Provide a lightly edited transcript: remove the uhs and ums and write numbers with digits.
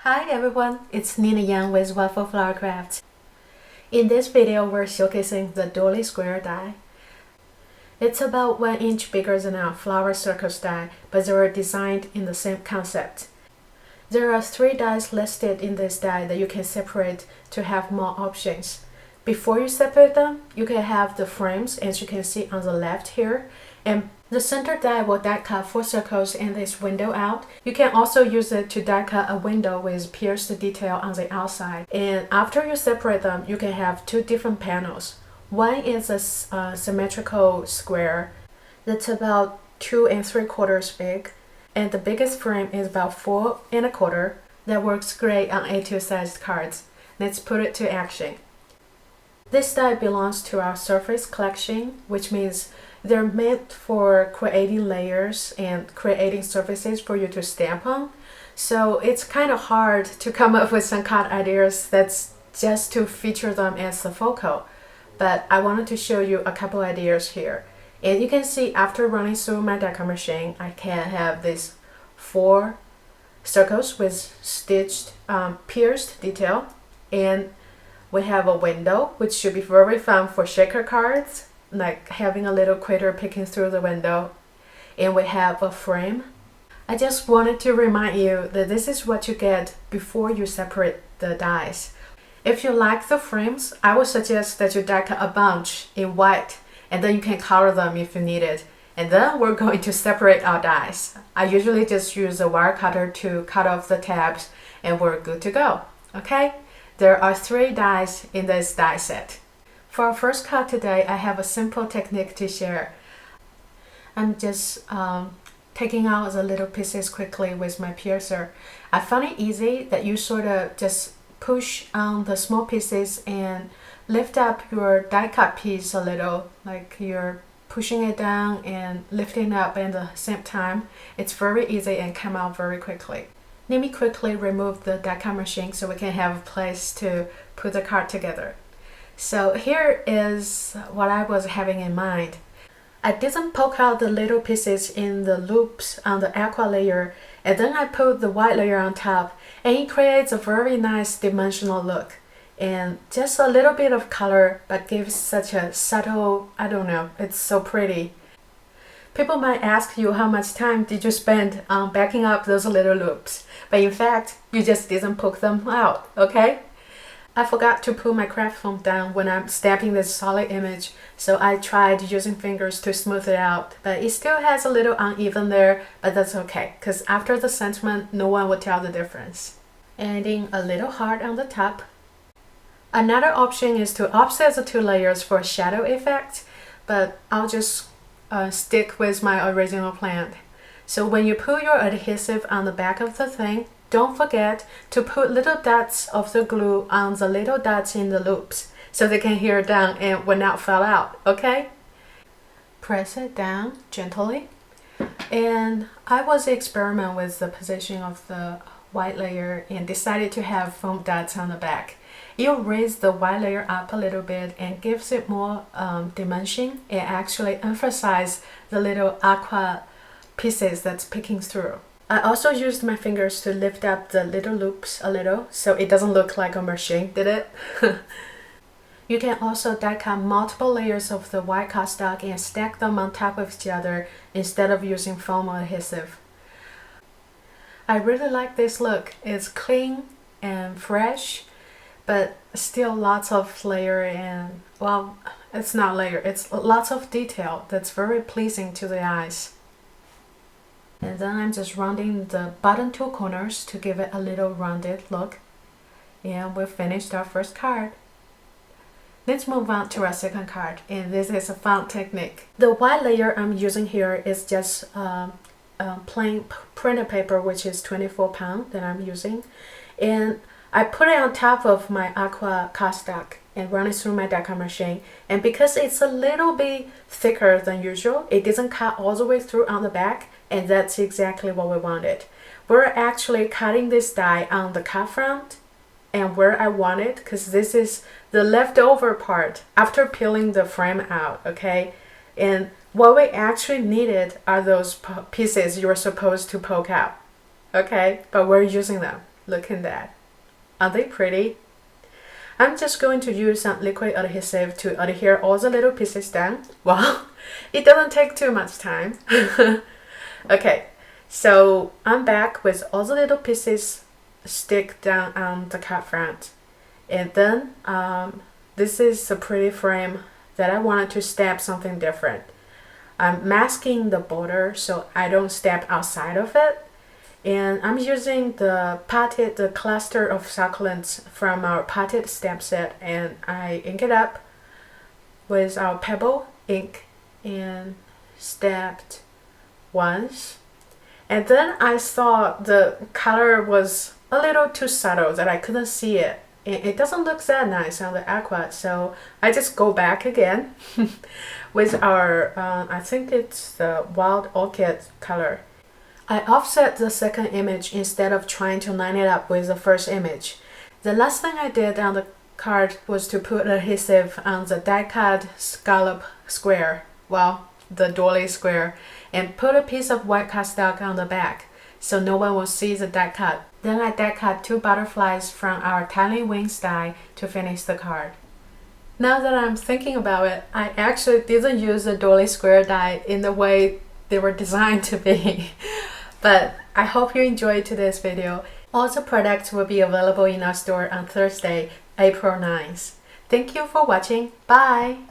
Hi everyone, it's Nina Yang with Waffle Flower Crafts. In this video, we're showcasing the Doily square die. It's about 1 inch bigger than our flower circles die, but they were designed in the same concept. There are 3 dies listed in this die that you can separate to have more options. Before you separate them, you can have the frames, as you can see on the left here, and the center die will die cut 4 circles in this window out. You can also use it to die cut a window with pierced detail on the outside. And after you separate them, you can have 2 different panels. One is a symmetrical square that's about 2 3/4 big, and the biggest frame is about 4 1/4. That works great on A2 sized cards. Let's put it to action. This die belongs to our surface collection, which means they're meant for creating layers and creating surfaces for you to stamp on. So it's kind of hard to come up with some card ideas that's just to feature them as the focal. But I wanted to show you a couple ideas here. And you can see after running through my die cut machine, I can have these 4 circles with stitched pierced detail. And we have a window, which should be very fun for shaker cards, like having a little critter peeking through the window. And we have a frame. I just wanted to remind you that this is what you get before you separate the dies. If you like the frames, I would suggest that you die cut a bunch in white, and then you can color them if you need it. And then we're going to separate our dies. I usually just use a wire cutter to cut off the tabs, and we're good to go. Okay? There are 3 dies in this die set. For our first cut today, I have a simple technique to share. I'm just taking out the little pieces quickly with my piercer. I find it easy that you sort of just push on the small pieces and lift up your die cut piece a little, like you're pushing it down and lifting up at the same time. It's very easy and come out very quickly. Let me quickly remove the die cut machine so we can have a place to put the card together. So here is what I was having in mind. I didn't poke out the little pieces in the loops on the aqua layer, and then I put the white layer on top, and it creates a very nice dimensional look. And just a little bit of color, but gives such a subtle, I don't know, it's so pretty. People might ask you how much time did you spend on backing up those little loops, but in fact, you just didn't poke them out, okay? I forgot to put my craft foam down when I'm stamping this solid image, so I tried using fingers to smooth it out, but it still has a little uneven there, but that's okay, because after the sentiment, no one would tell the difference. Adding a little heart on the top. Another option is to offset the 2 layers for a shadow effect, but I'll just stick with my original plan. So when you put your adhesive on the back of the thing, don't forget to put little dots of the glue on the little dots in the loops so they can adhere down and will not fall out, okay? Press it down gently. And I was experimenting with the position of the white layer and decided to have foam dots on the back. You'll raise the white layer up a little bit and gives it more dimension and actually emphasize the little aqua pieces that's peeking through. I also used my fingers to lift up the little loops a little so it doesn't look like a machine did it. You can also die cut multiple layers of the white cardstock and stack them on top of each other instead of using foam or adhesive. I really like this look. It's clean and fresh, but still lots of layer and, well, it's not layer, it's lots of detail that's very pleasing to the eyes. And then I'm just rounding the bottom 2 corners to give it a little rounded look. And we've finished our first card. Let's move on to our second card, and this is a fun technique. The white layer I'm using here is just plain printer paper, which is 24 pound that I'm using. And I put it on top of my aqua cardstock and run it through my die cut machine. And because it's a little bit thicker than usual, it doesn't cut all the way through on the back, and that's exactly what we wanted. We're actually cutting this die on the card front and where I want it, because this is the leftover part after peeling the frame out, okay? And what we actually needed are those pieces you were supposed to poke out, okay? But we're using them. Look at that. Are they pretty? I'm just going to use some liquid adhesive to adhere all the little pieces down. Well, it doesn't take too much time. Okay, so I'm back with all the little pieces stick down on the card front. And then this is a pretty frame that I wanted to stamp something different. I'm masking the border so I don't stamp outside of it. And I'm using the cluster of succulents from our potted stamp set, and I ink it up with our pebble ink and stamped once. And then I saw the color was a little too subtle that I couldn't see it. It doesn't look that nice on the aqua, so I just go back again with our, I think it's the wild orchid color. I offset the second image instead of trying to line it up with the first image. The last thing I did on the card was to put adhesive on the die-cut scallop square, well, the Doily square, and put a piece of white cardstock on the back so no one will see the die cut. Then I die cut 2 butterflies from our tiny wings die to finish the card. Now that I'm thinking about it, I actually didn't use the Doily square die in the way they were designed to be. But I hope you enjoyed today's video. All the products will be available in our store on Thursday, April 9th. Thank you for watching. Bye!